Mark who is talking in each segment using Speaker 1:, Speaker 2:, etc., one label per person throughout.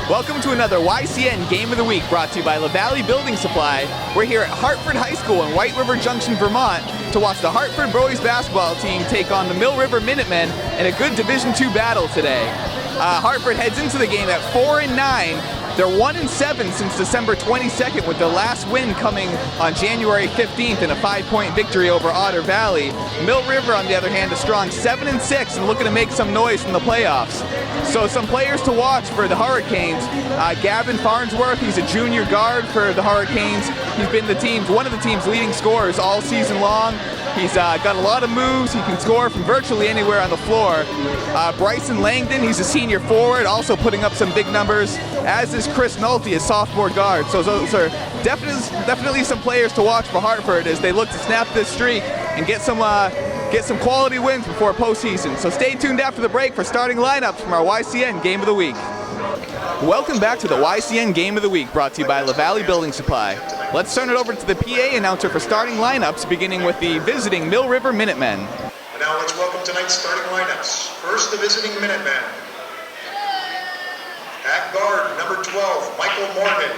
Speaker 1: Welcome to another YCN Game of the Week brought to you by La Valley Building Supply. We're here at Hartford High School in White River Junction, Vermont to watch the Hartford boys basketball team take on the Mill River Minutemen in a good Division II battle today. Hartford heads into the game at 4-9. They're 1-7 since December 22nd, with their last win coming on January 15th in a 5-point victory over Otter Valley. Mill River, on the other hand, a strong 7-6 and looking to make some noise in the playoffs. So some players to watch for the Hurricanes. Gavin Farnsworth, he's a junior guard for the Hurricanes. He's been one of the team's leading scorers all season long. He's got a lot of moves. He can score from virtually anywhere on the floor. Bryson Langdon, he's a senior forward, also putting up some big numbers, as is Chris Nolte, a sophomore guard. So those are definitely some players to watch for Hartford as they look to snap this streak and get some quality wins before postseason. So stay tuned after the break for starting lineups from our YCN Game of the Week. Welcome back to the YCN Game of the Week, brought to you by La Valley Building Supply. Let's turn it over to the PA announcer for starting lineups, beginning with the visiting Mill River Minutemen.
Speaker 2: And now let's welcome tonight's starting lineups. First, the visiting Minutemen. At guard, number 12, Michael Morgan.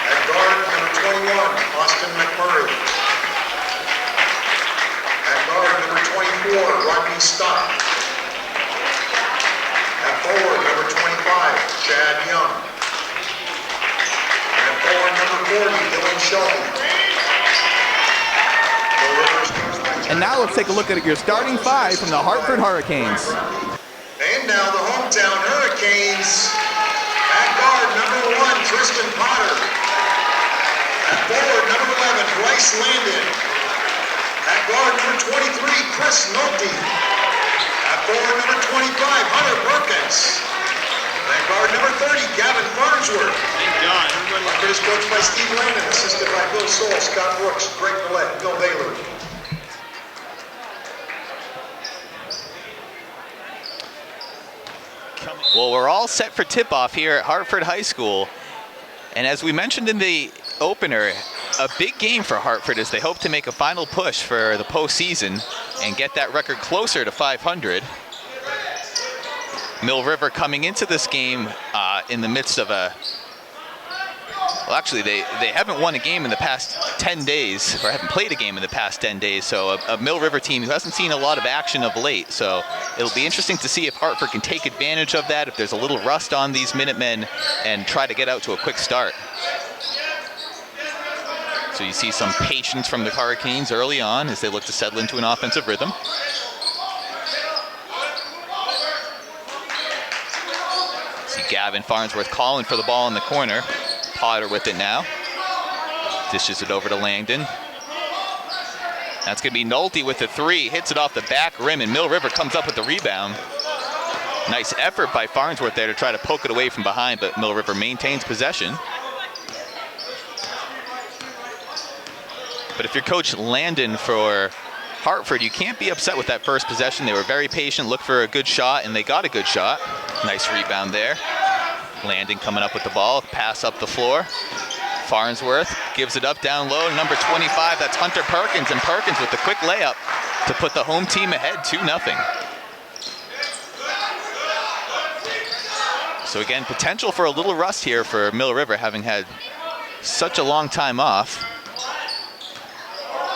Speaker 2: At guard, number 21, Austin McMurray. At guard, number 24, Rodney Stock. At forward, number 25, Chad Young. And at forward, number 40, Dylan Shelby.
Speaker 1: And now let's take a look at your starting five from the Hartford Hurricanes.
Speaker 2: And now the hometown Hurricanes. At guard, number 1, Tristan Potter. At forward, number 11, Bryce Landon. At guard, number 23, Chris Nolte. At forward, number 25, Hunter Perkins. At guard, number 30, Gavin Farnsworth. Hartford is coached by Steve Landon, assisted by Bill Soul, Scott Brooks, Greg Millett, Bill Baylor.
Speaker 3: Well, we're all set for tip-off here at Hartford High School. And as we mentioned in the opener, a big game for Hartford as they hope to make a final push for the postseason and get that record closer to 500. Mill River coming into this game in the midst of well, actually, they haven't won a game in the past 10 days, or haven't played a game in the past 10 days, so a Mill River team who hasn't seen a lot of action of late. So it'll be interesting to see if Hartford can take advantage of that, if there's a little rust on these Minutemen, and try to get out to a quick start. So you see some patience from the Hurricanes early on as they look to settle into an offensive rhythm. See Gavin Farnsworth calling for the ball in the corner. Potter with it now. Dishes it over to Langdon. That's going to be Nolte with the three. Hits it off the back rim, and Mill River comes up with the rebound. Nice effort by Farnsworth there to try to poke it away from behind, but Mill River maintains possession. But if you're Coach Landon for Hartford, you can't be upset with that first possession. They were very patient, looked for a good shot, and they got a good shot. Nice rebound there. Landon coming up with the ball, pass up the floor. Farnsworth gives it up down low. Number 25, that's Hunter Perkins, and Perkins with the quick layup to put the home team ahead 2-0. So again, potential for a little rust here for Mill River, having had such a long time off.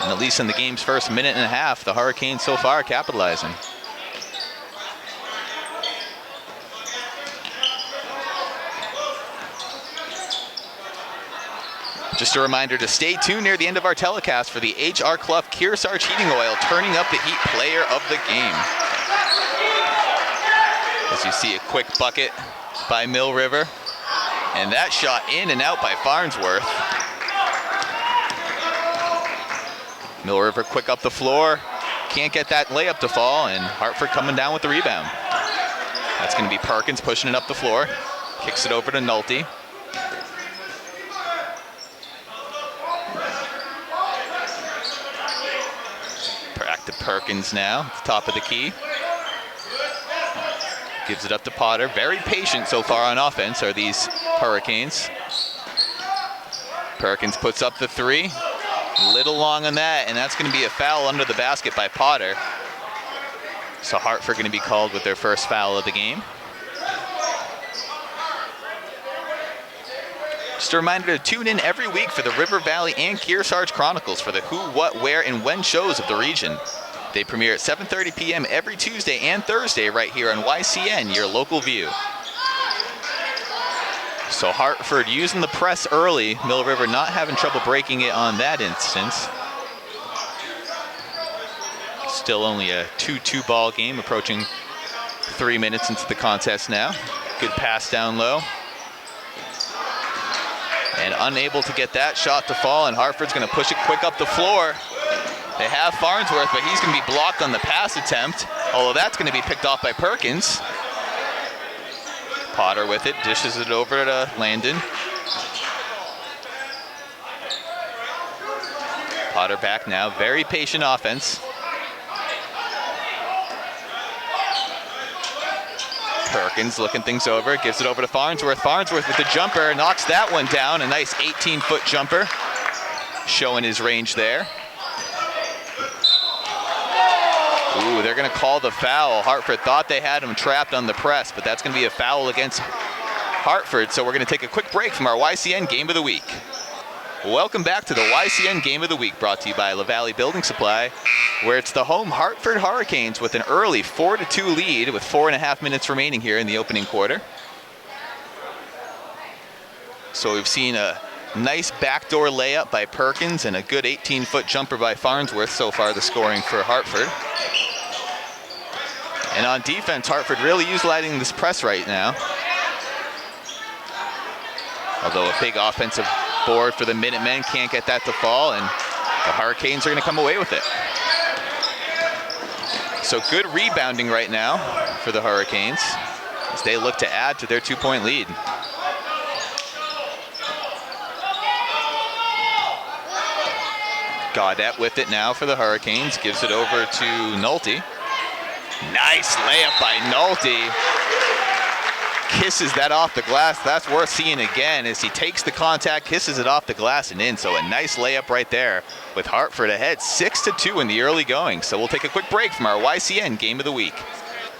Speaker 3: And at least in the game's first minute and a half, the Hurricanes so far capitalizing. Just a reminder to stay tuned near the end of our telecast for the H.R. Clough Kearsarge Heating Oil Turning Up the Heat Player of the Game. As you see a quick bucket by Mill River. And that shot in and out by Farnsworth. Mill River quick up the floor. Can't get that layup to fall, and Hartford coming down with the rebound. That's going to be Perkins pushing it up the floor. Kicks it over to Nolte. Back to Perkins now, at the top of the key. Gives it up to Potter. Very patient so far on offense are these Hurricanes. Perkins puts up the three. Little long on that, and that's going to be a foul under the basket by Potter. So Hartford going to be called with their first foul of the game. a reminder to tune in every week for the River Valley and Kearsarge Chronicles for the who, what, where, and when shows of the region. They premiere at 7:30 p.m. every Tuesday and Thursday right here on YCN, your local view. So Hartford using the press early. Mill River not having trouble breaking it on that instance. Still only a 2-2 ball game, approaching 3 minutes into the contest now. Good pass down low. And unable to get that shot to fall, and Hartford's going to push it quick up the floor. They have Farnsworth, but he's going to be blocked on the pass attempt, although that's going to be picked off by Perkins. Potter with it, dishes it over to Landon. Potter back now, very patient offense. Perkins looking things over, gives it over to Farnsworth. Farnsworth with the jumper, knocks that one down. A nice 18-foot jumper, showing his range there. Ooh, they're going to call the foul. Hartford thought they had him trapped on the press, but that's going to be a foul against Hartford. So we're going to take a quick break from our YCN Game of the Week. Welcome back to the YCN Game of the Week, brought to you by LaValle Building Supply, where it's the home Hartford Hurricanes with an early 4-2 lead with 4.5 minutes remaining here in the opening quarter. So we've seen a nice backdoor layup by Perkins and a good 18-foot jumper by Farnsworth so far, the scoring for Hartford. And on defense, Hartford really utilizing this press right now. Although a big offensive board for the Minutemen, can't get that to fall, and the Hurricanes are going to come away with it. So good rebounding right now for the Hurricanes as they look to add to their 2-point lead. Gaudette with it now for the Hurricanes, gives it over to Nolte. Nice layup by Nolte. Kisses that off the glass. That's worth seeing again as he takes the contact, kisses it off the glass and in. So a nice layup right there with Hartford ahead 6-2 in the early going. So we'll take a quick break from our YCN Game of the Week.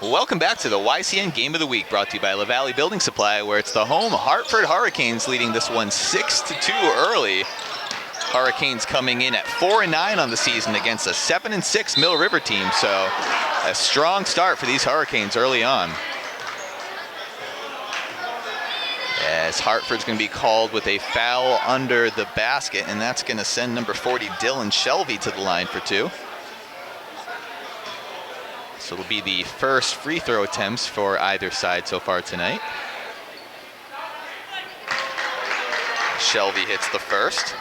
Speaker 3: Welcome back to the YCN Game of the Week, brought to you by LaValle Building Supply, where it's the home Hartford Hurricanes leading this one 6-2 early. Hurricanes coming in at 4-9 on the season against a 7-6 Mill River team. So a strong start for these Hurricanes early on. As Hartford's going to be called with a foul under the basket, and that's going to send number 40, Dylan Shelby, to the line for 2. So it'll be the first free throw attempts for either side so far tonight. Shelby hits the first.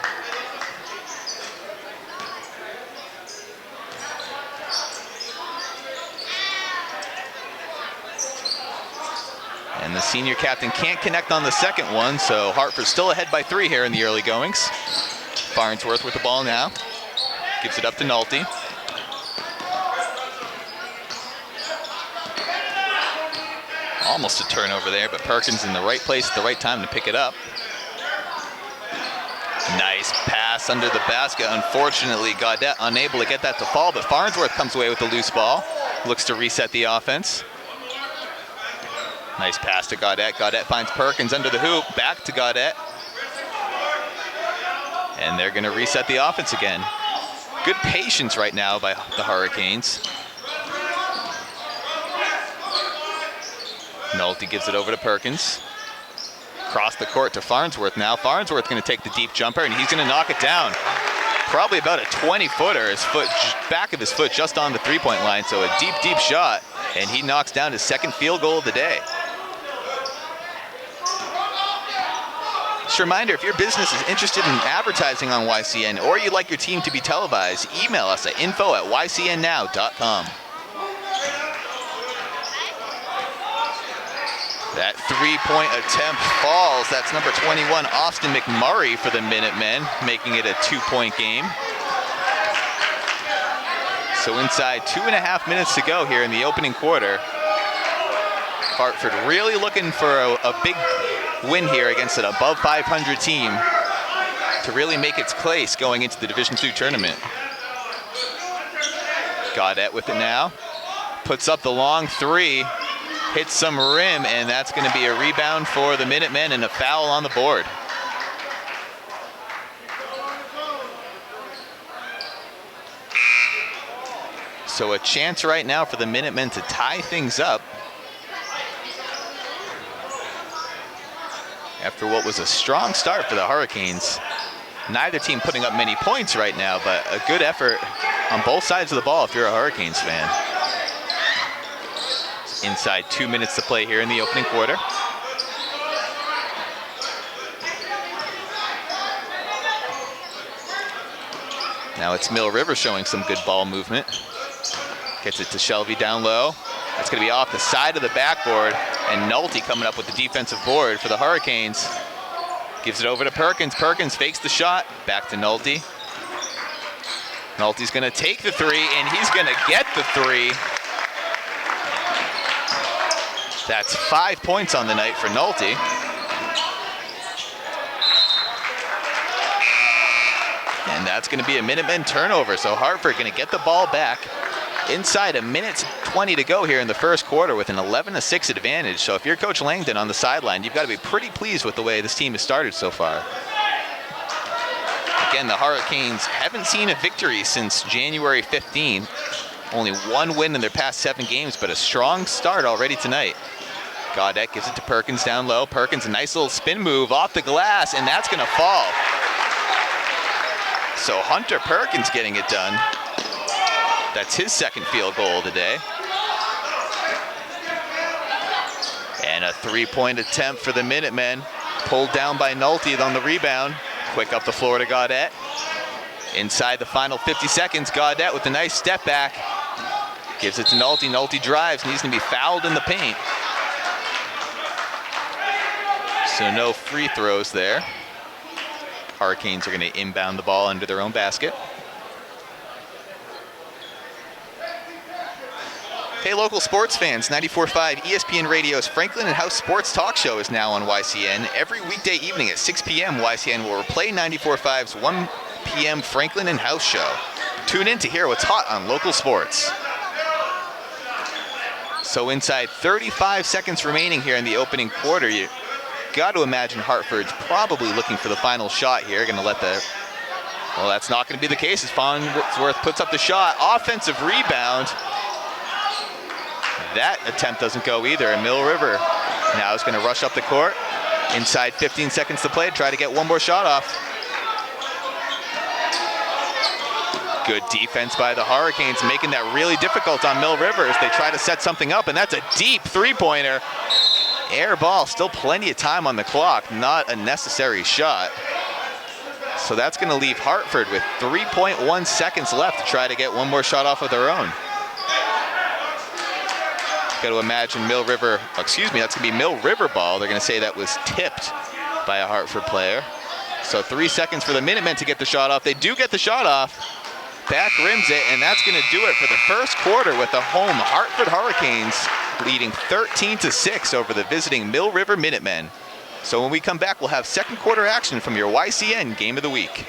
Speaker 3: And the senior captain can't connect on the second one, so Hartford's still ahead by 3 here in the early goings. Farnsworth with the ball now. Gives it up to Nolte. Almost a turnover there, but Perkins in the right place at the right time to pick it up. Nice pass under the basket. Unfortunately, Gaudette unable to get that to fall, but Farnsworth comes away with the loose ball. Looks to reset the offense. Nice pass to Gaudette. Gaudette finds Perkins under the hoop. Back to Gaudette. And they're going to reset the offense again. Good patience right now by the Hurricanes. Nolte gives it over to Perkins. Across the court to Farnsworth now. Farnsworth going to take the deep jumper, and he's going to knock it down. Probably about a 20-footer. His foot, back of his foot just on the three-point line. So a deep, deep shot, and he knocks down his second field goal of the day. Just a reminder, if your business is interested in advertising on YCN or you'd like your team to be televised, email us at info@ycnnow.com. That three-point attempt falls. That's number 21, Austin McMurray for the Minutemen, making it a 2-point game. So inside 2.5 minutes to go here in the opening quarter. Hartford really looking for a big win here against an above 500 team to really make its place going into the Division II tournament. Gaudette with it now. Puts up the long three. Hits some rim, and that's going to be a rebound for the Minutemen and a foul on the board. So a chance right now for the Minutemen to tie things up after what was a strong start for the Hurricanes. Neither team putting up many points right now, but a good effort on both sides of the ball if you're a Hurricanes fan. Inside 2 minutes to play here in the opening quarter. Now it's Mill River showing some good ball movement. Gets it to Shelby down low. That's going to be off the side of the backboard, and Nolte coming up with the defensive board for the Hurricanes. Gives it over to Perkins. Perkins fakes the shot. Back to Nolte. Nolte's going to take the three, and he's going to get the three. That's 5 points on the night for Nolte. And that's going to be a Minutemen turnover. So Hartford going to get the ball back inside a minute 20 to go here in the first quarter with an 11-6 advantage. So if you're Coach Langdon on the sideline, you've got to be pretty pleased with the way this team has started so far. Again, the Hurricanes haven't seen a victory since January 15. Only one win in their past 7 games, but a strong start already tonight. Gaudette gives it to Perkins down low. Perkins, a nice little spin move off the glass, and that's going to fall. So Hunter Perkins getting it done. That's his second field goal of the day. And a 3-point attempt for the Minutemen. Pulled down by Nolte on the rebound. Quick up the floor to Gaudette. Inside the final 50 seconds, Gaudette with a nice step back. Gives it to Nolte. Nolte drives, and he's going to be fouled in the paint. So no free throws there. Hurricanes are going to inbound the ball under their own basket. Hey, local sports fans, 94.5 ESPN Radio's Franklin and House Sports Talk Show is now on YCN. Every weekday evening at 6 p.m., YCN will replay 94.5's 1 p.m. Franklin and House Show. Tune in to hear what's hot on local sports. So inside 35 seconds remaining here in the opening quarter, you got to imagine Hartford's probably looking for the final shot here. Going to let the... Well, that's not going to be the case as Farnsworth puts up the shot. Offensive rebound. That attempt doesn't go either, and Mill River now is going to rush up the court. Inside 15 seconds to play, try to get one more shot off. Good defense by the Hurricanes, making that really difficult on Mill River as they try to set something up, and that's a deep three-pointer. Air ball, still plenty of time on the clock, not a necessary shot. So that's going to leave Hartford with 3.1 seconds left to try to get one more shot off of their own. Got to imagine Mill River, excuse me, that's going to be Mill River ball. They're going to say that was tipped by a Hartford player. So 3 seconds for the Minutemen to get the shot off. They do get the shot off. Back rims it, and that's going to do it for the first quarter with the home Hartford Hurricanes leading 13-6 over the visiting Mill River Minutemen. So when we come back, we'll have second quarter action from your YCN Game of the Week.